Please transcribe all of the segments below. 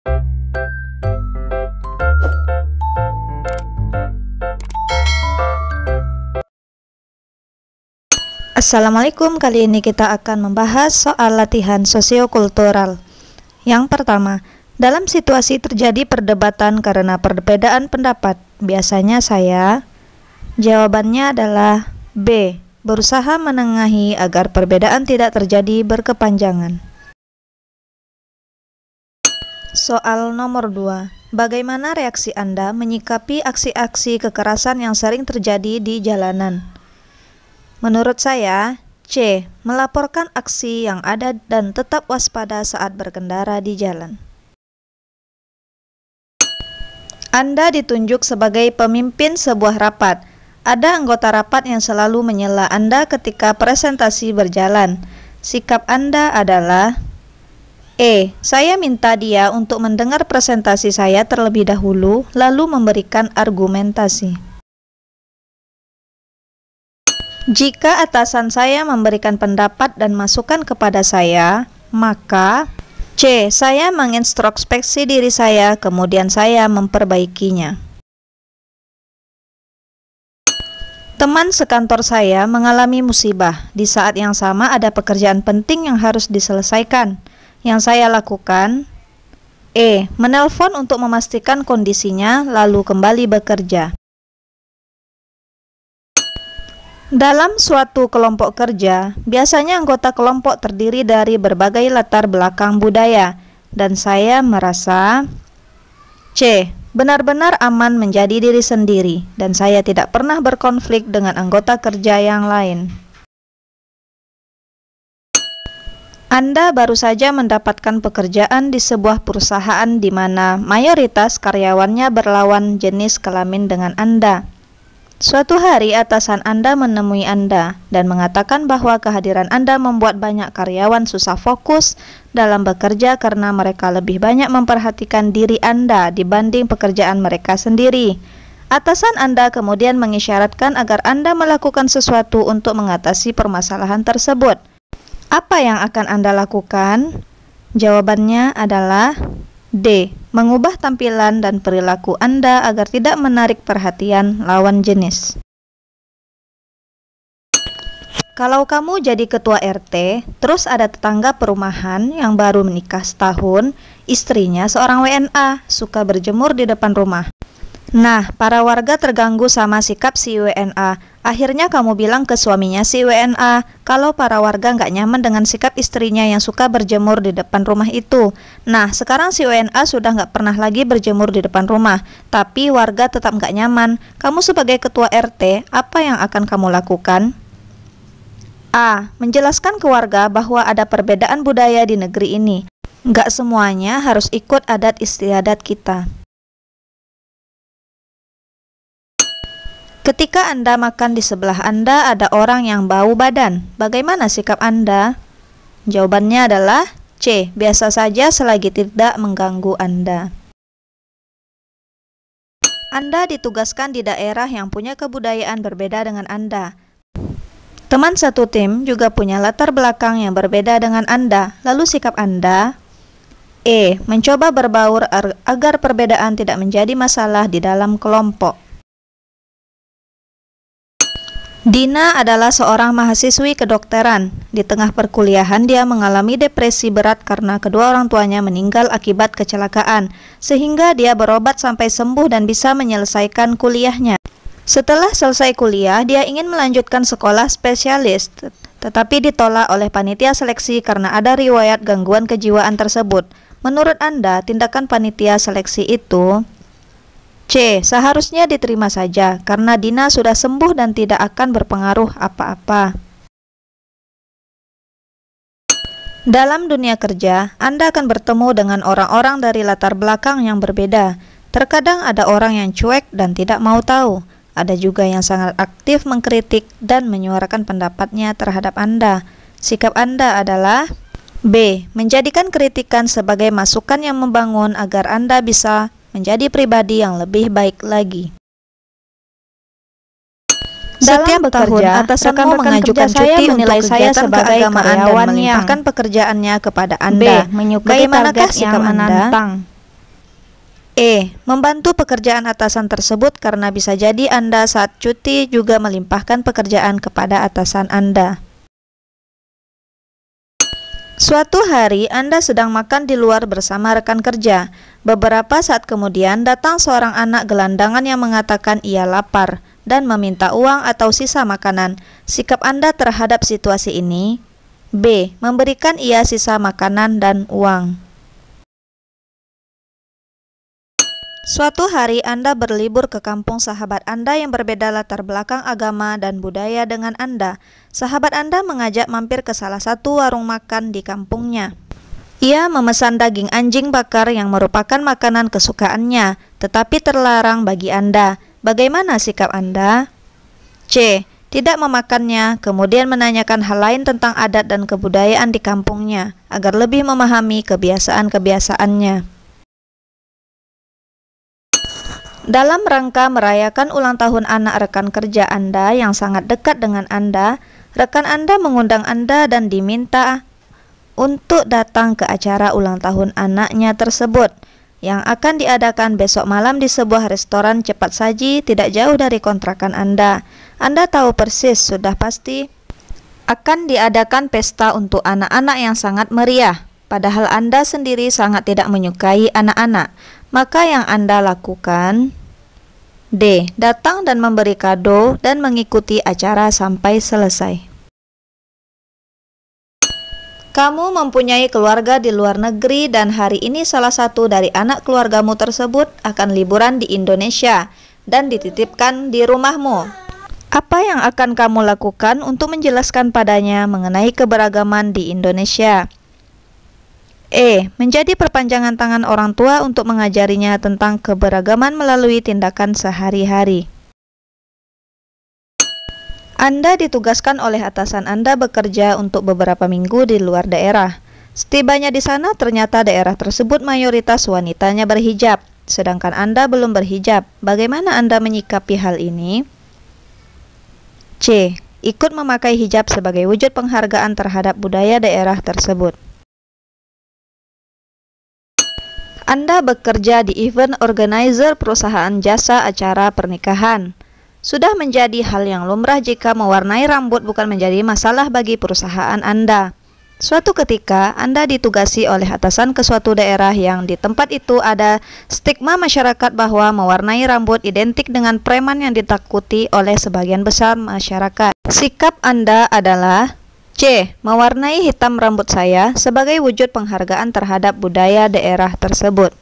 Assalamualaikum, kali ini kita akan membahas soal latihan sosiokultural. Yang pertama, dalam situasi terjadi perdebatan karena perbedaan pendapat, biasanya jawabannya adalah B. Berusaha menengahi agar perbedaan tidak terjadi berkepanjangan. Soal nomor 2. Bagaimana reaksi Anda menyikapi aksi-aksi kekerasan yang sering terjadi di jalanan? Menurut saya, C. Melaporkan aksi yang ada dan tetap waspada saat berkendara di jalan. Anda ditunjuk sebagai pemimpin sebuah rapat. Ada anggota rapat yang selalu menyela Anda ketika presentasi berjalan. Sikap Anda adalah E. Saya minta dia untuk mendengar presentasi saya terlebih dahulu, lalu memberikan argumentasi. Jika atasan saya memberikan pendapat dan masukan kepada saya, maka C. Saya mengintrospeksi diri saya, kemudian saya memperbaikinya. Teman sekantor saya mengalami musibah. Di saat yang sama ada pekerjaan penting yang harus diselesaikan. Yang saya lakukan, E. Menelpon untuk memastikan kondisinya, lalu kembali bekerja. Dalam suatu kelompok kerja, biasanya anggota kelompok terdiri dari berbagai latar belakang budaya, dan saya merasa C. Benar-benar aman menjadi diri sendiri, dan saya tidak pernah berkonflik dengan anggota kerja yang lain. Anda baru saja mendapatkan pekerjaan di sebuah perusahaan di mana mayoritas karyawannya berlawan jenis kelamin dengan Anda. Suatu hari atasan Anda menemui Anda dan mengatakan bahwa kehadiran Anda membuat banyak karyawan susah fokus dalam bekerja karena mereka lebih banyak memperhatikan diri Anda dibanding pekerjaan mereka sendiri. Atasan Anda kemudian mengisyaratkan agar Anda melakukan sesuatu untuk mengatasi permasalahan tersebut. Apa yang akan Anda lakukan? Jawabannya adalah D. Mengubah tampilan dan perilaku Anda agar tidak menarik perhatian lawan jenis. Kalau kamu jadi ketua RT, terus ada tetangga perumahan yang baru menikah setahun, istrinya seorang WNA, suka berjemur di depan rumah. Nah, para warga terganggu sama sikap si WNA. Akhirnya kamu bilang ke suaminya si WNA kalau para warga nggak nyaman dengan sikap istrinya yang suka berjemur di depan rumah itu. Nah, sekarang si WNA sudah nggak pernah lagi berjemur di depan rumah, tapi warga tetap nggak nyaman. Kamu sebagai ketua RT, apa yang akan kamu lakukan? A. Menjelaskan ke warga bahwa ada perbedaan budaya di negeri ini. Nggak semuanya harus ikut adat istiadat kita. Ketika Anda makan di sebelah Anda ada orang yang bau badan, bagaimana sikap Anda? Jawabannya adalah C. Biasa saja selagi tidak mengganggu Anda. Anda ditugaskan di daerah yang punya kebudayaan berbeda dengan Anda. Teman satu tim juga punya latar belakang yang berbeda dengan Anda, lalu sikap Anda? E. Mencoba berbaur agar perbedaan tidak menjadi masalah di dalam kelompok. Dina adalah seorang mahasiswi kedokteran. Di tengah perkuliahan dia mengalami depresi berat karena kedua orang tuanya meninggal akibat kecelakaan, sehingga dia berobat sampai sembuh dan bisa menyelesaikan kuliahnya. Setelah selesai kuliah, dia ingin melanjutkan sekolah spesialis, tetapi ditolak oleh panitia seleksi karena ada riwayat gangguan kejiwaan tersebut. Menurut Anda, tindakan panitia seleksi itu C. Seharusnya diterima saja, karena Dina sudah sembuh dan tidak akan berpengaruh apa-apa. Dalam dunia kerja, Anda akan bertemu dengan orang-orang dari latar belakang yang berbeda. Terkadang ada orang yang cuek dan tidak mau tahu. Ada juga yang sangat aktif mengkritik dan menyuarakan pendapatnya terhadap Anda. Sikap Anda adalah B. Menjadikan kritikan sebagai masukan yang membangun agar Anda bisa menjadi pribadi yang lebih baik lagi. Dalam bekerja, atasanmu mengajukan cuti menilai saya sebagai karyawan yang melimpahkan pekerjaannya kepada Anda. B. Menyukai Bagaimanakah target sikap yang Anda? menantang. Membantu pekerjaan atasan tersebut karena bisa jadi Anda saat cuti juga melimpahkan pekerjaan kepada atasan Anda. Suatu hari Anda sedang makan di luar bersama rekan kerja. Beberapa saat kemudian datang seorang anak gelandangan yang mengatakan ia lapar dan meminta uang atau sisa makanan. Sikap Anda terhadap situasi ini: B. Memberikan ia sisa makanan dan uang. Suatu hari Anda berlibur ke kampung sahabat Anda yang berbeda latar belakang agama dan budaya dengan Anda. Sahabat Anda mengajak mampir ke salah satu warung makan di kampungnya. Ia memesan daging anjing bakar yang merupakan makanan kesukaannya, tetapi terlarang bagi Anda. Bagaimana sikap Anda? C. Tidak memakannya, kemudian menanyakan hal lain tentang adat dan kebudayaan di kampungnya, agar lebih memahami kebiasaan-kebiasaannya. Dalam rangka merayakan ulang tahun anak rekan kerja Anda yang sangat dekat dengan Anda, rekan Anda mengundang Anda dan diminta untuk datang ke acara ulang tahun anaknya tersebut yang akan diadakan besok malam di sebuah restoran cepat saji tidak jauh dari kontrakan Anda. Anda tahu persis sudah pasti akan diadakan pesta untuk anak-anak yang sangat meriah, padahal Anda sendiri sangat tidak menyukai anak-anak. Maka yang Anda lakukan: D. Datang dan memberi kado dan mengikuti acara sampai selesai. Kamu mempunyai keluarga di luar negeri dan hari ini salah satu dari anak keluargamu tersebut akan liburan di Indonesia dan dititipkan di rumahmu. Apa yang akan kamu lakukan untuk menjelaskan padanya mengenai keberagaman di Indonesia? Menjadi perpanjangan tangan orang tua untuk mengajarinya tentang keberagaman melalui tindakan sehari-hari. Anda ditugaskan oleh atasan Anda bekerja untuk beberapa minggu di luar daerah. Setibanya di sana, ternyata daerah tersebut mayoritas wanitanya berhijab, sedangkan Anda belum berhijab. Bagaimana Anda menyikapi hal ini? C. Ikut memakai hijab sebagai wujud penghargaan terhadap budaya daerah tersebut. Anda bekerja di event organizer perusahaan jasa acara pernikahan. Sudah menjadi hal yang lumrah jika mewarnai rambut bukan menjadi masalah bagi perusahaan Anda. Suatu ketika, Anda ditugasi oleh atasan ke suatu daerah yang di tempat itu ada stigma masyarakat bahwa mewarnai rambut identik dengan preman yang ditakuti oleh sebagian besar masyarakat. Sikap Anda adalah: C. Mewarnai hitam rambut saya sebagai wujud penghargaan terhadap budaya daerah tersebut.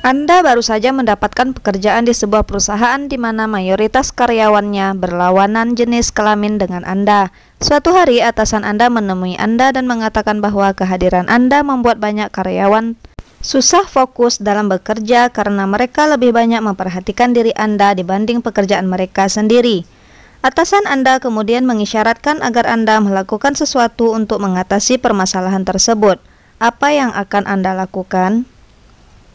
Anda baru saja mendapatkan pekerjaan di sebuah perusahaan di mana mayoritas karyawannya berlawanan jenis kelamin dengan Anda. Suatu hari atasan Anda menemui Anda dan mengatakan bahwa kehadiran Anda membuat banyak karyawan susah fokus dalam bekerja karena mereka lebih banyak memperhatikan diri Anda dibanding pekerjaan mereka sendiri. Atasan Anda kemudian mengisyaratkan agar Anda melakukan sesuatu untuk mengatasi permasalahan tersebut. Apa yang akan Anda lakukan?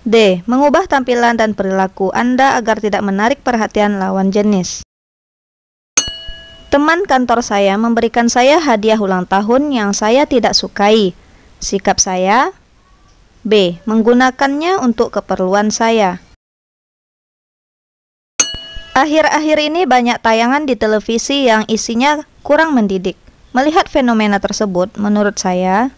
D. Mengubah tampilan dan perilaku Anda agar tidak menarik perhatian lawan jenis. Teman kantor saya memberikan saya hadiah ulang tahun yang saya tidak sukai. Sikap saya: B. Menggunakannya untuk keperluan saya. Akhir-akhir ini banyak tayangan di televisi yang isinya kurang mendidik. Melihat fenomena tersebut, menurut saya,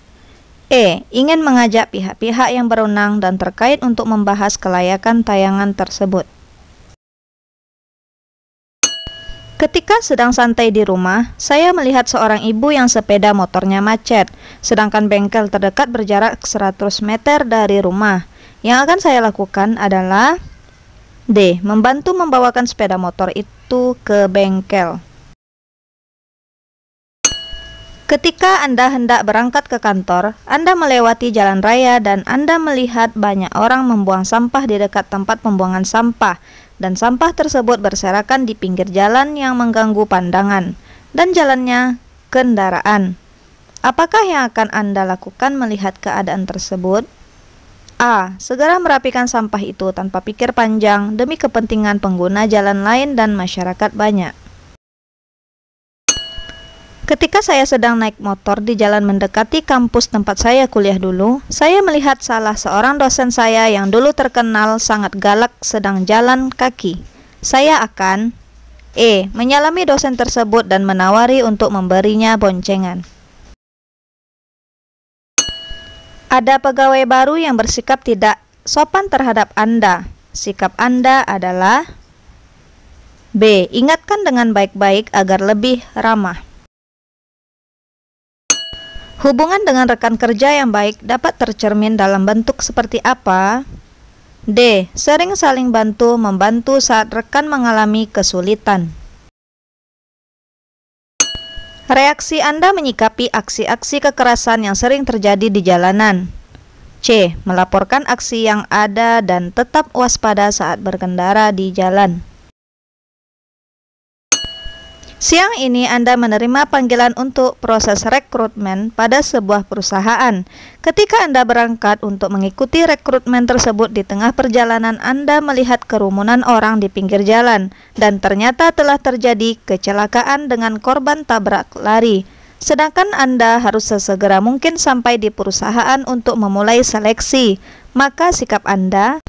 ingin mengajak pihak-pihak yang berwenang dan terkait untuk membahas kelayakan tayangan tersebut. Ketika sedang santai di rumah, saya melihat seorang ibu yang sepeda motornya macet, sedangkan bengkel terdekat berjarak 100 meter dari rumah. Yang akan saya lakukan adalah D. Membantu membawakan sepeda motor itu ke bengkel. Ketika Anda hendak berangkat ke kantor, Anda melewati jalan raya dan Anda melihat banyak orang membuang sampah di dekat tempat pembuangan sampah, dan sampah tersebut berserakan di pinggir jalan yang mengganggu pandangan dan jalannya kendaraan. Apakah yang akan Anda lakukan melihat keadaan tersebut? A. Segera merapikan sampah itu tanpa pikir panjang demi kepentingan pengguna jalan lain dan masyarakat banyak. Ketika saya sedang naik motor di jalan mendekati kampus tempat saya kuliah dulu, saya melihat salah seorang dosen saya yang dulu terkenal sangat galak sedang jalan kaki. Saya akan menyalami dosen tersebut dan menawari untuk memberinya boncengan. Ada pegawai baru yang bersikap tidak sopan terhadap Anda. Sikap Anda adalah B. Ingatkan dengan baik-baik agar lebih ramah. Hubungan dengan rekan kerja yang baik dapat tercermin dalam bentuk seperti apa? D. Sering saling membantu saat rekan mengalami kesulitan. Reaksi Anda menyikapi aksi-aksi kekerasan yang sering terjadi di jalanan. C. Melaporkan aksi yang ada dan tetap waspada saat berkendara di jalan. Siang ini Anda menerima panggilan untuk proses rekrutmen pada sebuah perusahaan. Ketika Anda berangkat untuk mengikuti rekrutmen tersebut, di tengah perjalanan Anda melihat kerumunan orang di pinggir jalan dan ternyata telah terjadi kecelakaan dengan korban tabrak lari. Sedangkan Anda harus sesegera mungkin sampai di perusahaan untuk memulai seleksi. Maka sikap Anda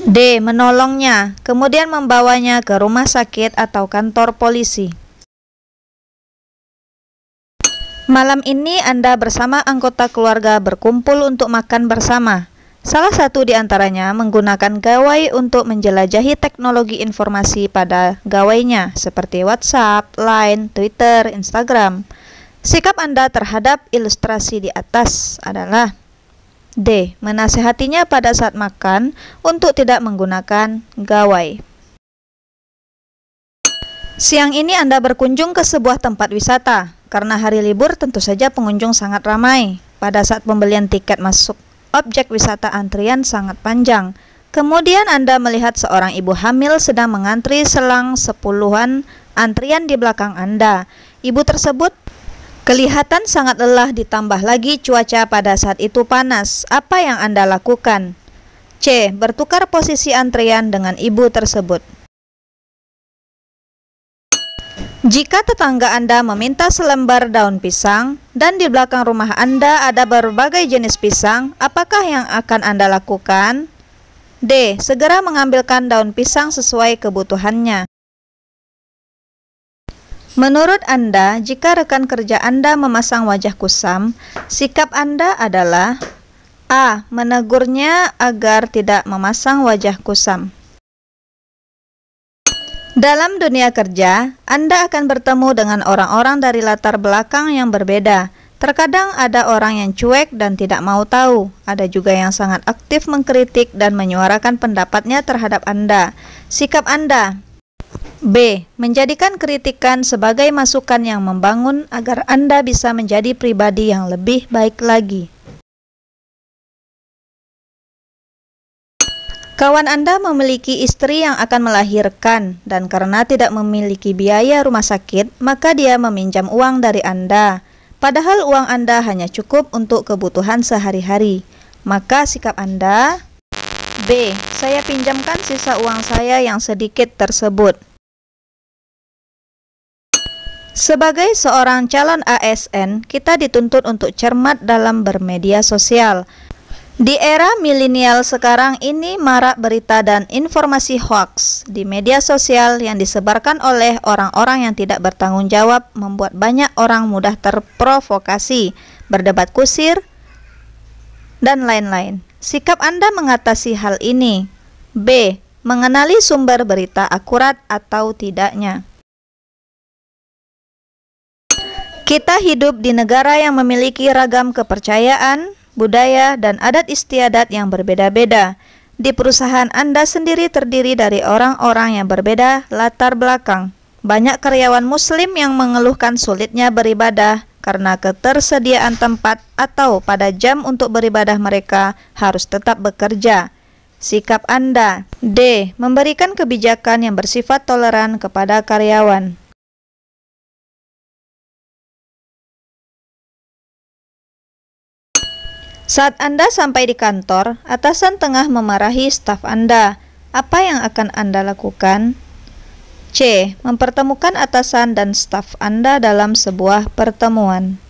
D. Menolongnya, kemudian membawanya ke rumah sakit atau kantor polisi. Malam ini Anda bersama anggota keluarga berkumpul untuk makan bersama. Salah satu di antaranya menggunakan gawai untuk menjelajahi teknologi informasi pada gawainya seperti WhatsApp, Line, Twitter, Instagram. Sikap Anda terhadap ilustrasi di atas adalah D. Menasehatinya pada saat makan untuk tidak menggunakan gawai. Siang ini Anda berkunjung ke sebuah tempat wisata. Karena hari libur tentu saja pengunjung sangat ramai. Pada saat pembelian tiket masuk objek wisata antrian sangat panjang. Kemudian Anda melihat seorang ibu hamil sedang mengantri selang sepuluhan antrian di belakang Anda. Ibu tersebut kelihatan sangat lelah, ditambah lagi cuaca pada saat itu panas. Apa yang Anda lakukan? C. Bertukar posisi antrian dengan ibu tersebut. Jika tetangga Anda meminta selembar daun pisang dan di belakang rumah Anda ada berbagai jenis pisang, apakah yang akan Anda lakukan? D. Segera mengambilkan daun pisang sesuai kebutuhannya. Menurut Anda, jika rekan kerja Anda memasang wajah kusam, sikap Anda adalah A. Menegurnya agar tidak memasang wajah kusam. Dalam dunia kerja, Anda akan bertemu dengan orang-orang dari latar belakang yang berbeda. Terkadang ada orang yang cuek dan tidak mau tahu. Ada juga yang sangat aktif mengkritik dan menyuarakan pendapatnya terhadap Anda. Sikap Anda B. Menjadikan kritikan sebagai masukan yang membangun agar Anda bisa menjadi pribadi yang lebih baik lagi. Kawan Anda memiliki istri yang akan melahirkan dan karena tidak memiliki biaya rumah sakit, maka dia meminjam uang dari Anda. Padahal uang Anda hanya cukup untuk kebutuhan sehari-hari. Maka sikap Anda B. Saya pinjamkan sisa uang saya yang sedikit tersebut. Sebagai seorang calon ASN, kita dituntut untuk cermat dalam bermedia sosial. Di era milenial sekarang ini marak berita dan informasi hoaks di media sosial yang disebarkan oleh orang-orang yang tidak bertanggung jawab, membuat banyak orang mudah terprovokasi, berdebat kusir, dan lain-lain. Sikap Anda mengatasi hal ini. B. Mengenali sumber berita akurat atau tidaknya. Kita hidup di negara yang memiliki ragam kepercayaan, budaya, dan adat istiadat yang berbeda-beda. Di perusahaan Anda sendiri terdiri dari orang-orang yang berbeda latar belakang. Banyak karyawan Muslim yang mengeluhkan sulitnya beribadah karena ketersediaan tempat atau pada jam untuk beribadah mereka harus tetap bekerja. Sikap Anda D. Memberikan kebijakan yang bersifat toleran kepada karyawan. Saat Anda sampai di kantor, atasan tengah memarahi staf Anda. Apa yang akan Anda lakukan? C. Mempertemukan atasan dan staf Anda dalam sebuah pertemuan.